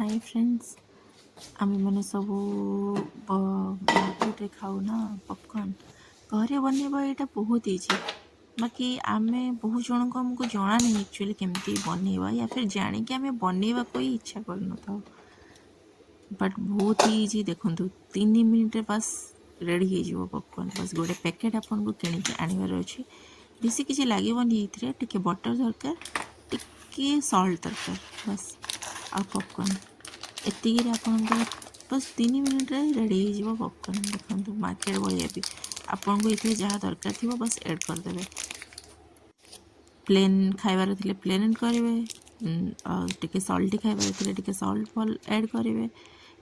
Hi friends, आम मैंने सब मार्केट खाऊ ना पॉपकॉर्न घरे बनवा यहाँ बहुत इजी। बाकी आम बहुत जन को आमको जना नहीं एक्चुअली केमती बनवा या फिर जानिक आम बनवा को ही इच्छा कर न बट बहुत ही इजी। देखो 3 मिनिट बस रेडी हो पॉपकॉर्न। बस गोटे पैकेट आपन को किଣିकी आनिबार अच्छी। बेसी किसी लगे टे बटर दरकार, टे सॉल्ट दरकार, बस आ पॉपकॉर्न एति आपंकर बस 3 मिनिट रेडी हो पॉपकॉर्न। देखो मार्केट भाया भी आपन को ये जहाँ दरकार थी बस ऐड करदे। प्लेन खाइबार थे प्लेन ऐड करेंगे, टे सल्टी खाइबार थे सल्ट फल ऐड करेंगे,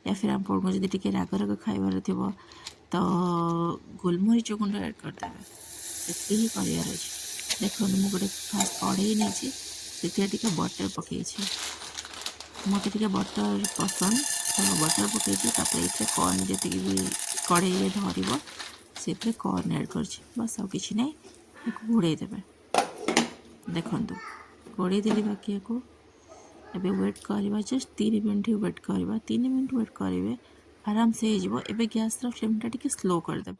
या फिर आपन को जब टे राग राग खाइबार थी तो गोलमरीच गुंड ऐड करदे। ये ही करार अच्छे। देखो मुझे गोटे फास्ट कड़े नहीं टे बटर पकई, मत टे बटर पसंद तो बटर पकई ये कॉर्न जी भी कड़े धरब से कॉर्न ऐड कर बस आउ कि ना घोड़े देवे। देखु घोड़े देली बाकी को एबे वेट करवा जस्ट 3 मिनट वेट करवा। 3 मिनट वेट करेंगे आराम से हो। गैस फ्लेम टा टी स्लो करदे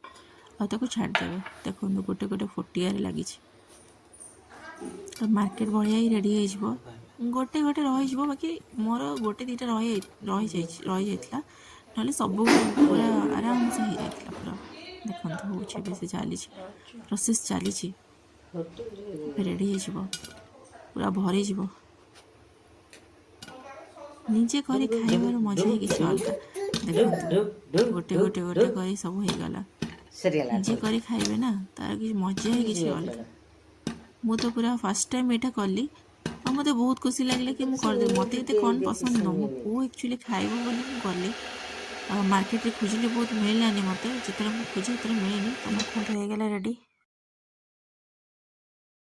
और छाड़देवे। देखो गोटे गोटे फुटियार लगी तो मार्केट भाया ही रेडी हो गोटे गोटे रही। बाकी मोर गोटे दीटा रही जाता ना सब पूरा आराम से हो जाता पूरा। देखो हो से चली प्रोसेस चली रेडी हो पूरा भरी जीव। निजे कर खाइबार मजा ही किसी अलग। देखो गोटे गोटे गोटे कर सब हो गला निजे कर खाइबे ना तार कि मजा ही किसी अलग। मु तो पूरा फर्स्ट टाइम यहाँ कली और मत बहुत खुशी लगे कि मुझे मत ये कौन पसंद न मो पु एक्चुअली खाइब बोली गली मार्केट रे खोजिले बहुत मिललानी मत जिते खोजे मिलनी तो मुझे रेडी।